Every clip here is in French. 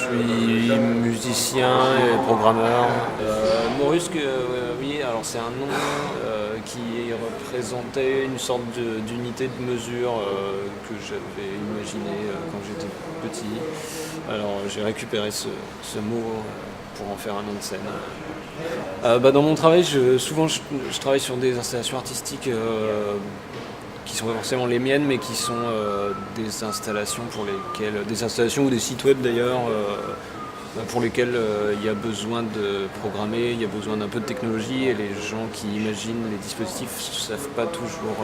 suis musicien et programmeur. Morusque, oui, alors c'est un nom qui représentait une sorte d'unité de mesure que j'avais imaginé quand j'étais petit. Alors j'ai récupéré ce mot pour en faire un nom de scène. Dans mon travail, souvent je travaille sur des installations artistiques qui sont pas forcément les miennes, mais qui sont des installations des installations ou des sites web d'ailleurs, pour lesquels il y a besoin de programmer, il y a besoin d'un peu de technologie, et les gens qui imaginent les dispositifs ne savent pas toujours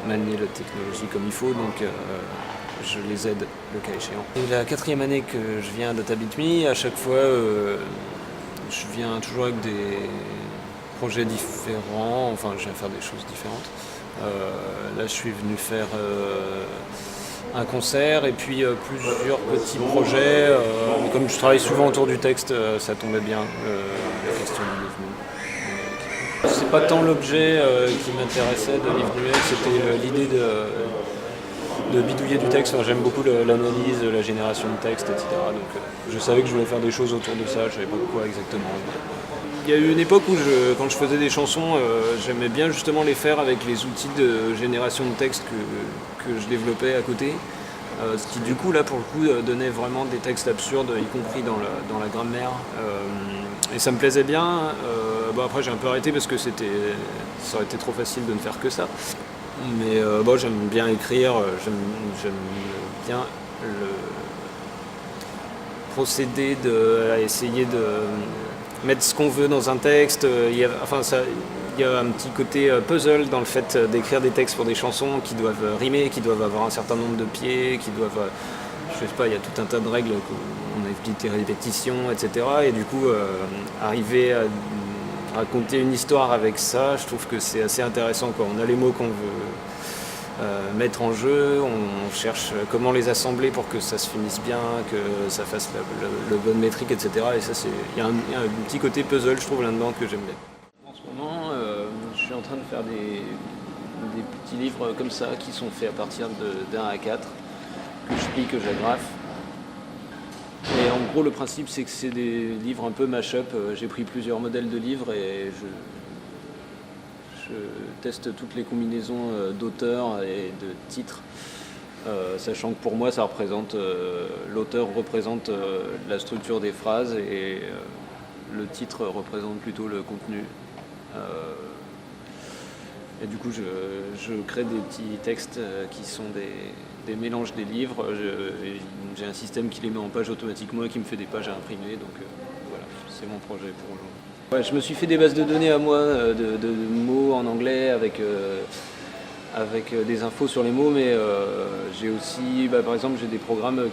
manier la technologie comme il faut, donc je les aide le cas échéant. Et la 4e année que je viens à DataBitMe, à chaque fois je viens toujours avec des projets différents, enfin je viens faire des choses différentes. Là je suis venu faire un concert et puis plusieurs petits projets. Comme je travaille souvent autour du texte, ça tombait bien, la question du livre numérique. C'est pas tant l'objet qui m'intéressait de livre numérique, c'était l'idée de bidouiller du texte. Enfin, j'aime beaucoup l'analyse, la génération de texte, etc. Donc je savais que je voulais faire des choses autour de ça, je savais pas quoi exactement. Il y a eu une époque où quand je faisais des chansons, j'aimais bien justement les faire avec les outils de génération de texte que je développais à côté. Ce qui du coup là pour le coup donnait vraiment des textes absurdes, y compris dans la grammaire. Et ça me plaisait bien. Après j'ai un peu arrêté parce que ça aurait été trop facile de ne faire que ça. Mais j'aime bien écrire, j'aime bien le procédé à essayer de mettre ce qu'on veut dans un texte. Il y a un petit côté puzzle dans le fait d'écrire des textes pour des chansons qui doivent rimer, qui doivent avoir un certain nombre de pieds, qui doivent... je sais pas, il y a tout un tas de règles qu'on évite les répétitions, etc. Et du coup, arriver à raconter une histoire avec ça, je trouve que c'est assez intéressant, quoi. On a les mots qu'on veut mettre en jeu, on cherche comment les assembler pour que ça se finisse bien, que ça fasse la bonne métrique, etc. Et ça, il y a un petit côté puzzle, je trouve, là-dedans que j'aime bien. En ce moment, je suis en train de faire des petits livres comme ça qui sont faits à partir d'1 à 4, que je plie, que j'agrafe. Et en gros, le principe, c'est que c'est des livres un peu mash-up. J'ai pris plusieurs modèles de livres et je teste toutes les combinaisons d'auteurs et de titres, sachant que pour moi, l'auteur représente la structure des phrases et le titre représente plutôt le contenu. Et du coup, je crée des petits textes qui sont des mélanges des livres. J'ai un système qui les met en page automatiquement et qui me fait des pages à imprimer. Donc voilà, c'est mon projet pour aujourd'hui. Ouais, je me suis fait des bases de données à moi, de mots en anglais avec des infos sur les mots, mais j'ai aussi, par exemple, j'ai des programmes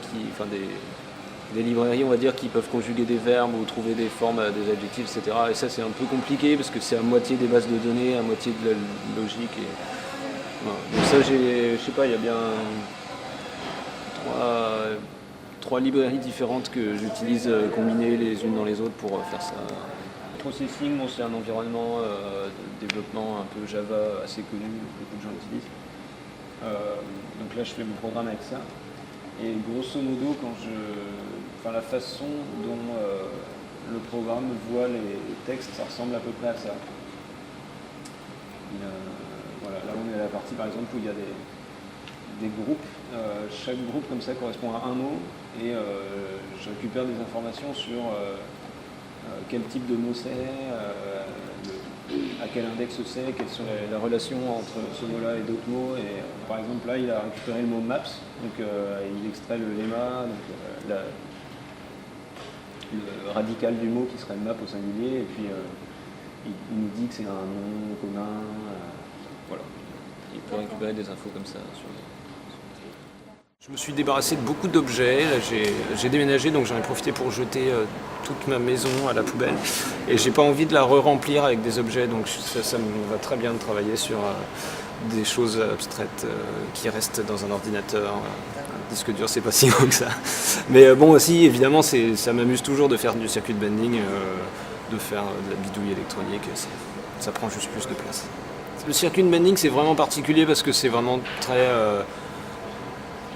des librairies, on va dire, qui peuvent conjuguer des verbes ou trouver des formes, des adjectifs, etc. Et ça, c'est un peu compliqué parce que c'est à moitié des bases de données, à moitié de la logique. Voilà. Donc ça, je sais pas, il y a bien trois librairies différentes que j'utilise combinées les unes dans les autres pour faire ça. Processing, c'est un environnement de développement un peu Java assez connu, beaucoup de gens l'utilisent. Donc là, je fais mon programme avec ça. Et grosso modo, la façon dont le programme voit les textes, ça ressemble à peu près à ça. Là, on est à la partie, par exemple, où il y a des groupes. Chaque groupe, comme ça, correspond à un mot. Et je récupère des informations sur quel type de mot c'est, à quel index c'est, quelles sont la relation entre ce mot-là et d'autres mots. Et par exemple, là, il a récupéré le mot maps, donc il extrait le lemma, donc le radical du mot qui serait map au singulier, et puis il nous dit que c'est un nom commun. Voilà. Il peut récupérer des infos comme ça. Je me suis débarrassé de beaucoup d'objets. Là, j'ai déménagé, donc j'en ai profité pour jeter toute ma maison à la poubelle. Et j'ai pas envie de la re-remplir avec des objets, donc ça me va très bien de travailler sur des choses abstraites qui restent dans un ordinateur. Un disque dur, c'est pas si grand que ça. Mais bon, aussi, évidemment, ça m'amuse toujours de faire du circuit bending, de faire de la bidouille électronique. Ça prend juste plus de place. Le circuit bending, c'est vraiment particulier parce que c'est vraiment très...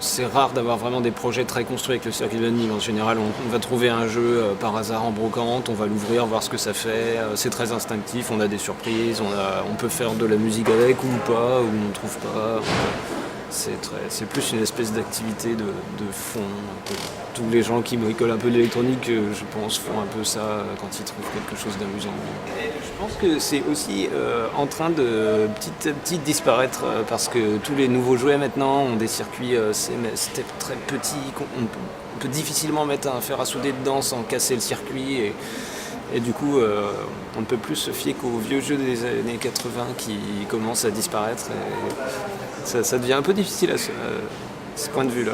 c'est rare d'avoir vraiment des projets très construits avec le circuit de Nîmes. En général, on va trouver un jeu par hasard en brocante, on va l'ouvrir, voir ce que ça fait. C'est très instinctif, on a des surprises, on peut faire de la musique avec ou pas, ou on ne trouve pas. C'est plus une espèce d'activité de fond. Tous les gens qui bricolent un peu d'électronique, je pense, font un peu ça quand ils trouvent quelque chose d'amusant. Je pense que c'est aussi en train de petit à petit disparaître parce que tous les nouveaux jouets maintenant ont des circuits c'était très petits. On peut difficilement mettre un fer à souder dedans sans casser le circuit. Et du coup, on ne peut plus se fier qu'aux vieux jeux des années 80 qui commencent à disparaître. Et ça devient un peu difficile à ce point de vue-là.